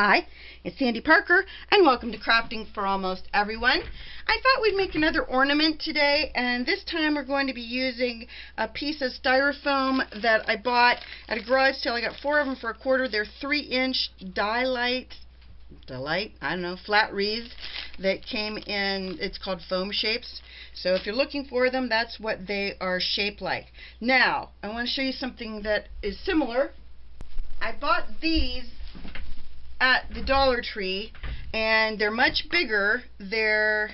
Hi, it's Sandy Parker, and welcome to Crafting for Almost Everyone. I thought we'd make another ornament today, and this time we're going to be using a piece of styrofoam that I bought at a garage sale. I got 4 of them for $1/4. They're 3-inch flat wreaths that came in, it's called foam shapes. So if you're looking for them, that's what they are shaped like. Now, I want to show you something that is similar. I bought these at the Dollar Tree, and they're much bigger. They're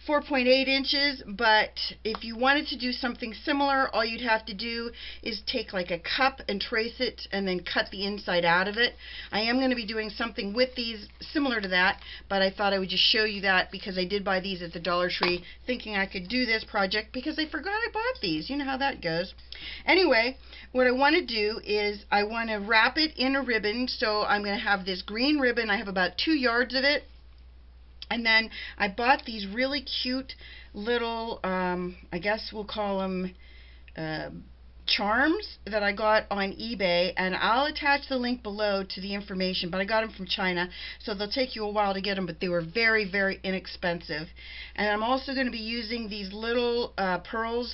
4.8 inches, but if you wanted to do something similar, all you'd have to do is take like a cup and trace it and then cut the inside out of it. I am going to be doing something with these similar to that, but I thought I would just show you that because I did buy these at the Dollar Tree thinking I could do this project because I forgot I bought these. You know how that goes. Anyway, what I want to do is I want to wrap it in a ribbon. So I'm going to have this green ribbon. I have about 2 yards of it. And then I bought these really cute little, I guess we'll call them charms that I got on eBay, and I'll attach the link below to the information, but I got them from China, so they'll take you a while to get them, but they were very, very inexpensive. And I'm also going to be using these little pearl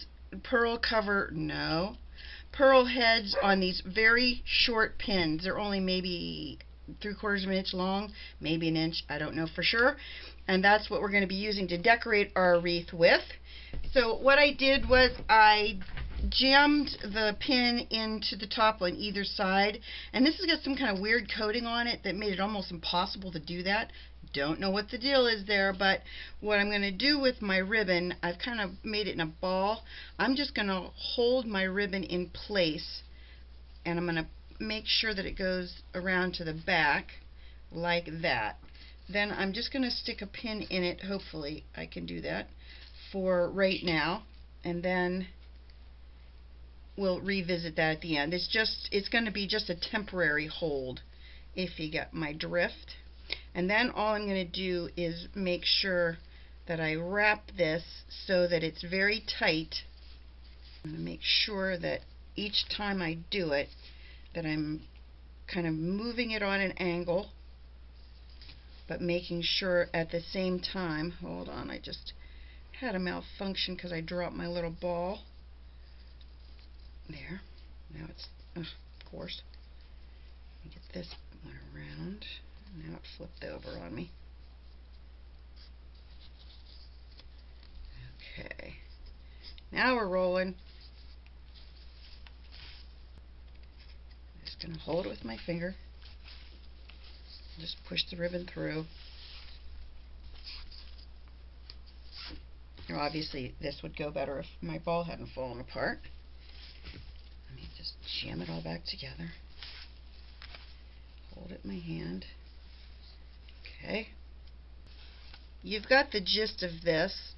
heads on these very short pins. They're only maybe 3/4 of an inch long, maybe an inch, I don't know for sure. And that's what we're going to be using to decorate our wreath with. So what I did was I jammed the pin into the top on either side, and this has got some kind of weird coating on it that made it almost impossible to do that. Don't know what the deal is there, but what I'm going to do with my ribbon, I've kind of made it in a ball. I'm just going to hold my ribbon in place, and I'm going to make sure that it goes around to the back like that. Then I'm just going to stick a pin in it. Hopefully I can do that for right now, and then we'll revisit that at the end. It's going to be just a temporary hold, if you get my drift. And then all I'm going to do is make sure that I wrap this so that it's very tight. I'm going to make sure that each time I do it that I'm kind of moving it on an angle, but making sure at the same time, hold on, I just had a malfunction because I dropped my little ball. There, now it's, of course, let me get this one around. Now it flipped over on me. Okay, now we're rolling. Going to hold it with my finger, just push the ribbon through. Now, obviously this would go better if my ball hadn't fallen apart. Let me just jam it all back together, hold it in my hand. Okay, you've got the gist of this,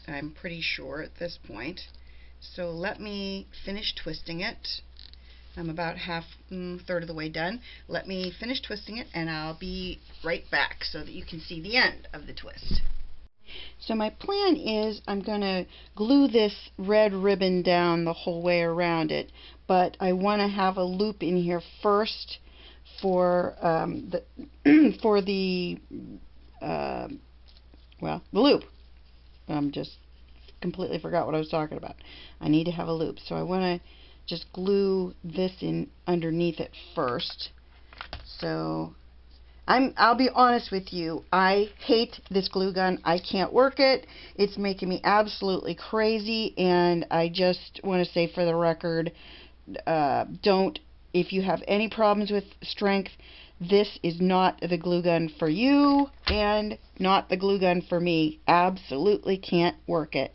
I'm pretty sure at this point, so let me finish twisting it. I'm about third of the way done. Let me finish twisting it, and I'll be right back so that you can see the end of the twist. So my plan is I'm going to glue this red ribbon down the whole way around it, but I want to have a loop in here first for the loop. Just completely forgot what I was talking about. I need to have a loop, so I want to just glue this in underneath it first. So I'll be honest with you, I hate this glue gun. I can't work it. It's making me absolutely crazy, and I just want to say for the record, if you have any problems with strength, this is not the glue gun for you and not the glue gun for me. Absolutely can't work it.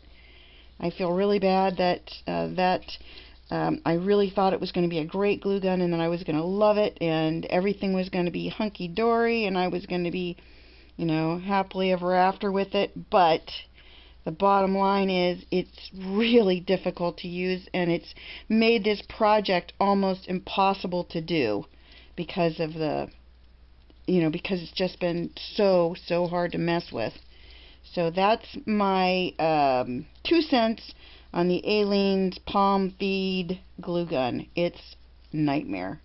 I feel really bad that I really thought it was going to be a great glue gun, and then I was going to love it, and everything was going to be hunky-dory, and I was going to be, you know, happily ever after with it. But the bottom line is it's really difficult to use, and it's made this project almost impossible to do because of because it's just been so hard to mess with. So that's my 2 cents on the Aleene's Palm Feed glue gun. It's nightmare.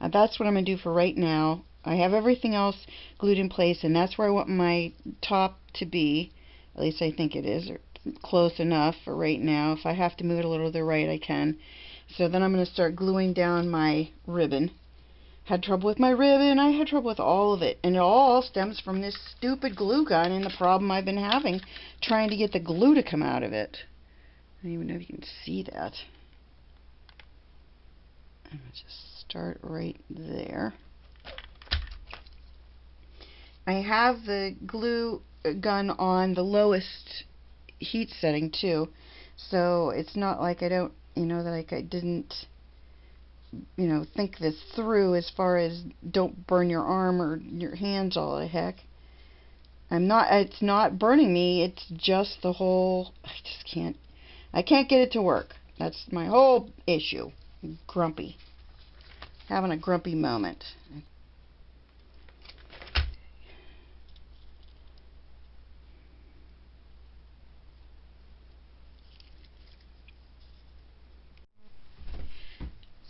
That's what I'm going to do for right now. I have everything else glued in place, and that's where I want my top to be. At least I think it is, or close enough for right now. If I have to move it a little to the right, I can. So then I'm going to start gluing down my ribbon. Had trouble with my ribbon. I had trouble with all of it. And it all stems from this stupid glue gun and the problem I've been having trying to get the glue to come out of it. I don't even know if you can see that. I'm going to just start right there. I have the glue gun on the lowest heat setting too. So it's not like I don't, like I didn't think this through as far as don't burn your arm or your hands all the heck. It's not burning me, it's just the whole, I can't get it to work. That's my whole issue. I'm grumpy. Having a grumpy moment.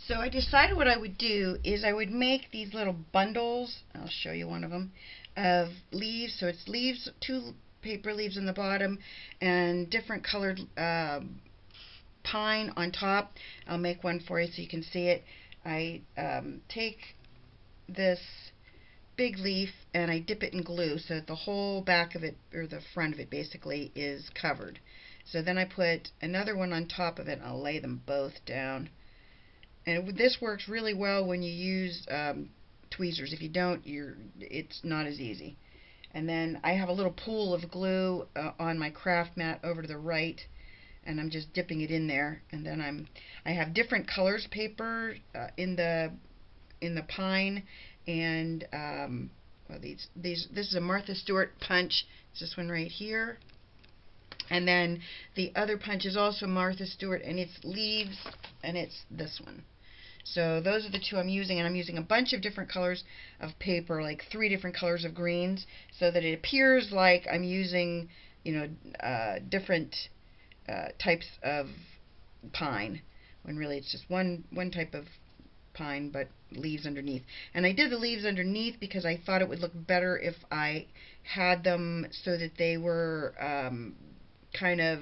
So I decided what I would do is I would make these little bundles. I'll show you one of them, of leaves. So it's leaves, 2 paper leaves on the bottom, and different colored pine on top. I'll make one for you so you can see it. I take this big leaf and I dip it in glue so that the whole back of it, or the front of it basically, is covered. So then I put another one on top of it and I'll lay them both down. And this works really well when you use tweezers. If you don't, it's not as easy. And then I have a little pool of glue on my craft mat over to the right, and I'm just dipping it in there. And then I have different colors paper in the pine, and well, this is a Martha Stewart punch. It's this one right here. And then the other punch is also Martha Stewart, and it's leaves, and it's this one. So those are the 2 I'm using, and I'm using a bunch of different colors of paper, like 3 different colors of greens, so that it appears like I'm using, different types of pine, when really it's just one type of pine, but leaves underneath. And I did the leaves underneath because I thought it would look better if I had them so that they were kind of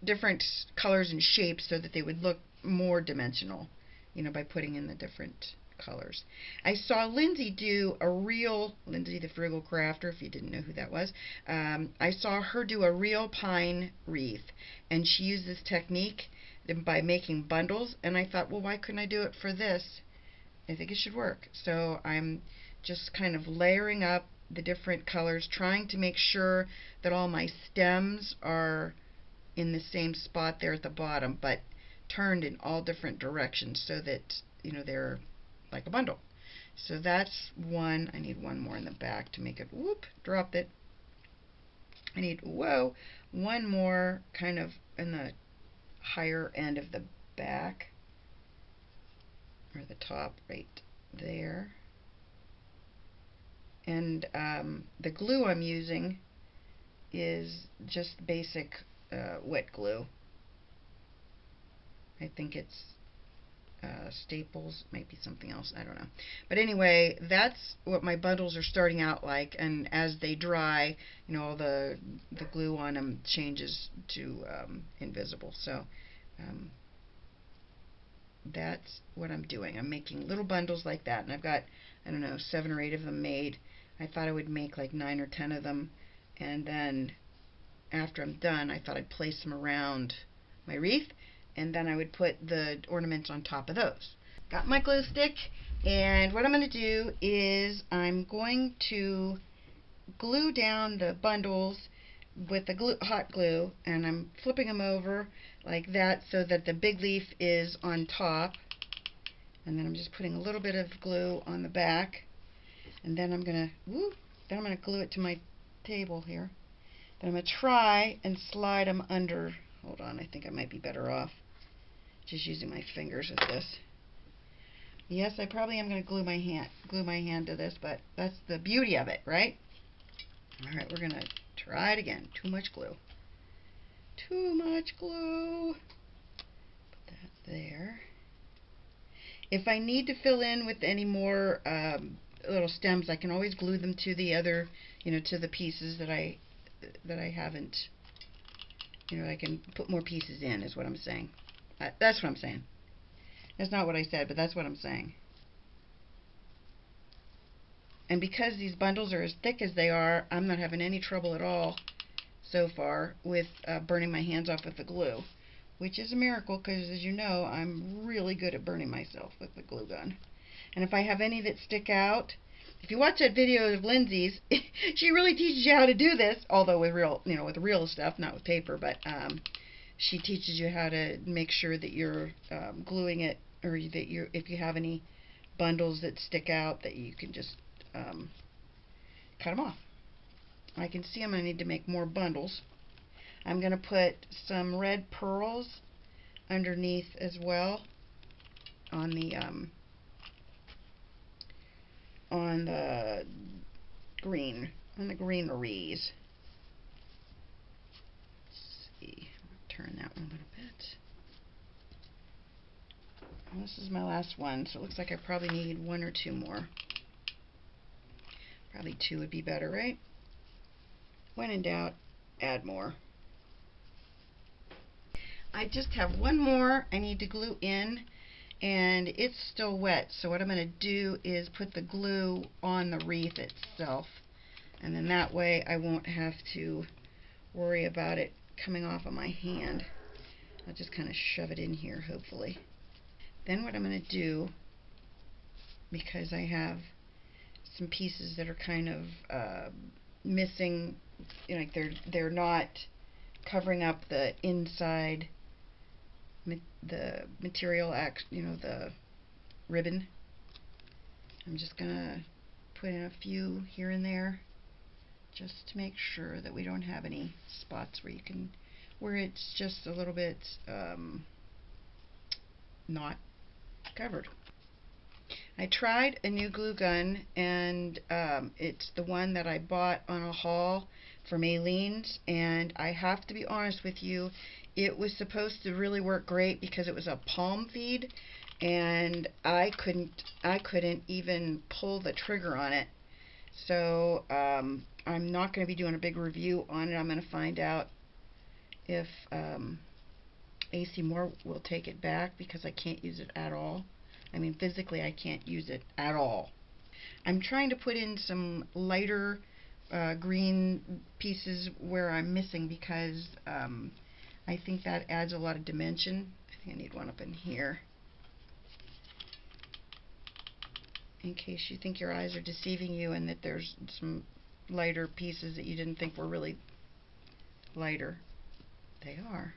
different colors and shapes, so that they would look more dimensional, by putting in the different colors. I saw Lindsay do Lindsay the Frugal Crafter, if you didn't know who that was. I saw her do a real pine wreath, and she used this technique by making bundles, and I thought, well, why couldn't I do it for this? I think it should work. So I'm just kind of layering up the different colors, trying to make sure that all my stems are in the same spot there at the bottom, but turned in all different directions so that they're like a bundle. So that's one. I need one more in the back to make it, whoop, dropped it. I need, whoa, one more kind of in the higher end of the back, or the top right there. And the glue I'm using is just basic wet glue. I think it's Staples, might be something else, I don't know. But anyway, that's what my bundles are starting out like, and as they dry, all the glue on them changes to invisible. So that's what I'm doing. I'm making little bundles like that, and I've got, I don't know, 7 or 8 of them made. I thought I would make like 9 or 10 of them, and then after I'm done, I thought I'd place them around my wreath, and then I would put the ornaments on top of those. Got my glue stick, and what I'm going to do is I'm going to glue down the bundles with the hot glue, and I'm flipping them over like that so that the big leaf is on top, and then I'm just putting a little bit of glue on the back, and then I'm going to glue it to my table here. Then I'm going to try and slide them under. Hold on, I think I might be better off just using my fingers with this. Yes, I probably am going to glue my hand to this, but that's the beauty of it, right? Alright, we're going to try it again. Too much glue. Too much glue. Put that there. If I need to fill in with any more little stems, I can always glue them to the other, to the pieces that I haven't, I can put more pieces in, is what I'm saying. That's what I'm saying. That's not what I said, but that's what I'm saying. And because these bundles are as thick as they are, I'm not having any trouble at all so far with burning my hands off with the glue, which is a miracle because, as you know, I'm really good at burning myself with the glue gun. And if I have any that stick out, if you watch that video of Lindsay's, she really teaches you how to do this, although with real, with real stuff, not with paper, but she teaches you how to make sure that you're gluing it, or that if you have any bundles that stick out, that you can just cut them off. I can see I'm going to need to make more bundles. I'm going to put some red pearls underneath as well on the greeneries. Let's see, turn that one a little bit. Well, this is my last one, so it looks like I probably need one or two more. Probably two would be better, right? When in doubt, add more. I just have one more I need to glue in, and it's still wet, so what I'm going to do is put the glue on the wreath itself, and then that way I won't have to worry about it coming off of my hand. I'll just kind of shove it in here, hopefully. Then what I'm going to do, because I have some pieces that are kind of missing, like they're not covering up the inside, the material, the ribbon. I'm just gonna put in a few here and there, just to make sure that we don't have any spots where it's just a little bit not covered. I tried a new glue gun, and it's the one that I bought on a haul from Aleene's, and I have to be honest with you, it was supposed to really work great because it was a palm feed, and I couldn't even pull the trigger on it. So I'm not going to be doing a big review on it. I'm going to find out if AC Moore will take it back, because I can't use it at all. I mean, physically I can't use it at all. I'm trying to put in some lighter green pieces where I'm missing, because I think that adds a lot of dimension. I think I need one up in here, in case you think your eyes are deceiving you and that there's some lighter pieces that you didn't think were really lighter. They are.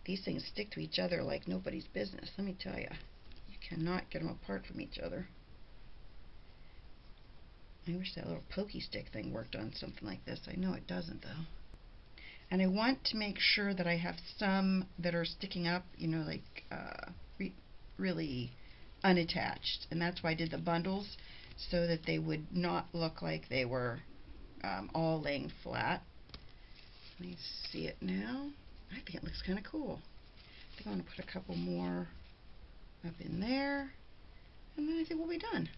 These things stick to each other like nobody's business, let me tell you. You cannot get them apart from each other. I wish that little pokey stick thing worked on something like this. I know it doesn't, though. And I want to make sure that I have some that are sticking up, like really unattached. And that's why I did the bundles, so that they would not look like they were all laying flat. Let me see it now. I think it looks kind of cool. I think I want to put a couple more up in there, and then I think we'll be done.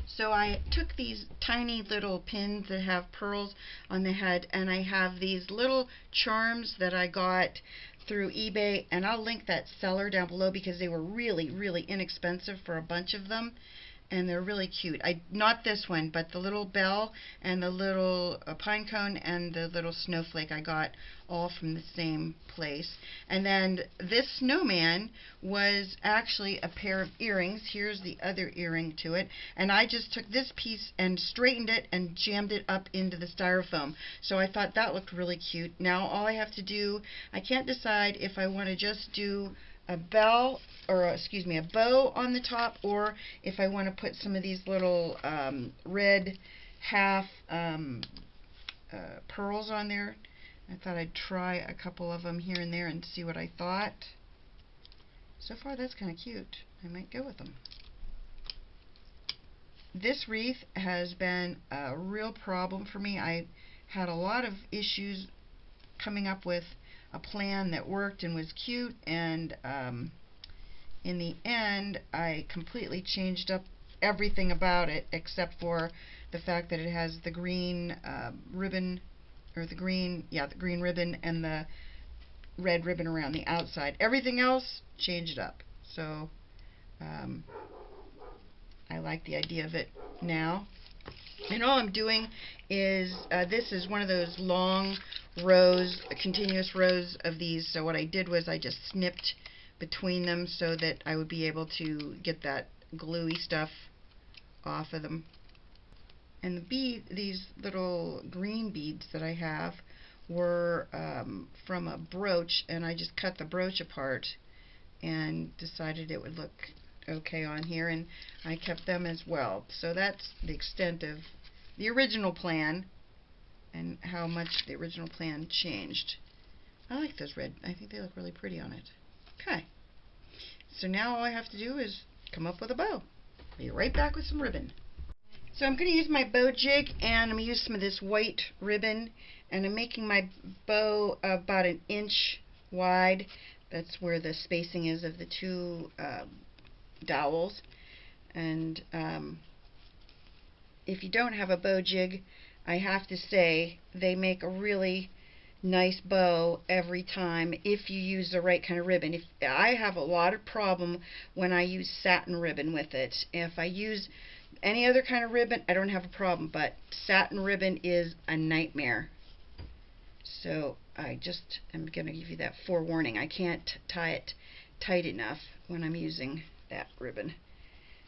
So I took these tiny little pins that have pearls on the head, and I have these little charms that I got through eBay, and I'll link that seller down below because they were really, really inexpensive for a bunch of them, and they're really cute. Not this one, but the little bell and the little pine cone and the little snowflake I got all from the same place. And then this snowman was actually a pair of earrings. Here's the other earring to it. And I just took this piece and straightened it and jammed it up into the styrofoam. So I thought that looked really cute. Now all I have to do, I can't decide if I want to just do a bow on the top, or if I want to put some of these little red half pearls on there. I thought I'd try a couple of them here and there and see what I thought. So far that's kind of cute. I might go with them. This wreath has been a real problem for me. I had a lot of issues coming up with a plan that worked and was cute, and in the end, I completely changed up everything about it except for the fact that it has the green ribbon, or the green ribbon and the red ribbon around the outside. Everything else changed up. So I like the idea of it now. And all I'm doing is, this is one of those long rows, continuous rows of these. So what I did was I just snipped between them so that I would be able to get that gluey stuff off of them. And these little green beads that I have were from a brooch, and I just cut the brooch apart and decided it would look okay on here, and I kept them as well. So that's the extent of the original plan and how much the original plan changed. I like those red. I think they look really pretty on it. Okay. So now all I have to do is come up with a bow. Be right back with some ribbon. So I'm going to use my bow jig, and I'm going to use some of this white ribbon, and I'm making my bow about 1 inch wide. That's where the spacing is of the two dowels. And if you don't have a bow jig, I have to say they make a really nice bow every time if you use the right kind of ribbon. If I have a lot of problem when I use satin ribbon with it. If I use any other kind of ribbon, I don't have a problem, but satin ribbon is a nightmare. So I just am going to give you that forewarning. I can't tie it tight enough when I'm using that ribbon.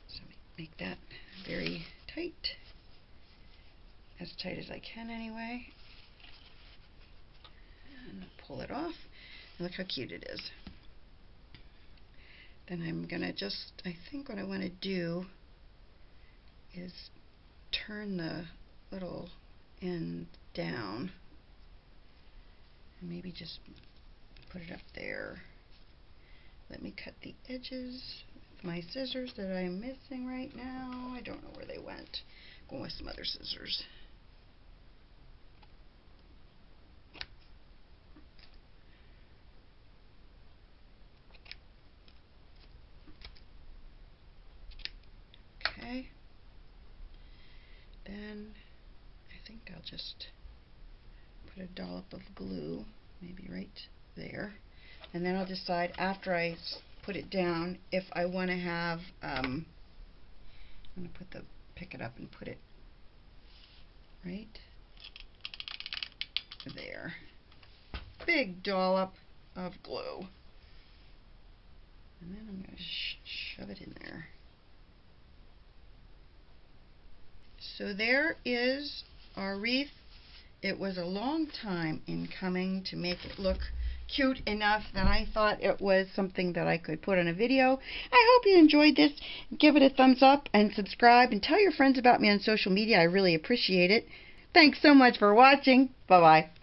So make that very tight, as tight as I can anyway. And pull it off. And look how cute it is. Then I'm going to just, I think what I want to do is turn the little end down and maybe just put it up there. Let me cut the edges with my scissors that I'm missing right now. I don't know where they went. I'm going with some other scissors. Okay. Then I think I'll just put a dollop of glue, maybe right there, and then I'll decide after I put it down if I want to have, I'm going to pick it up and put it right there. Big dollop of glue, and then I'm going to shove it in there. So there is our wreath. It was a long time in coming to make it look cute enough that I thought it was something that I could put on a video. I hope you enjoyed this. Give it a thumbs up and subscribe and tell your friends about me on social media. I really appreciate it. Thanks so much for watching. Bye-bye.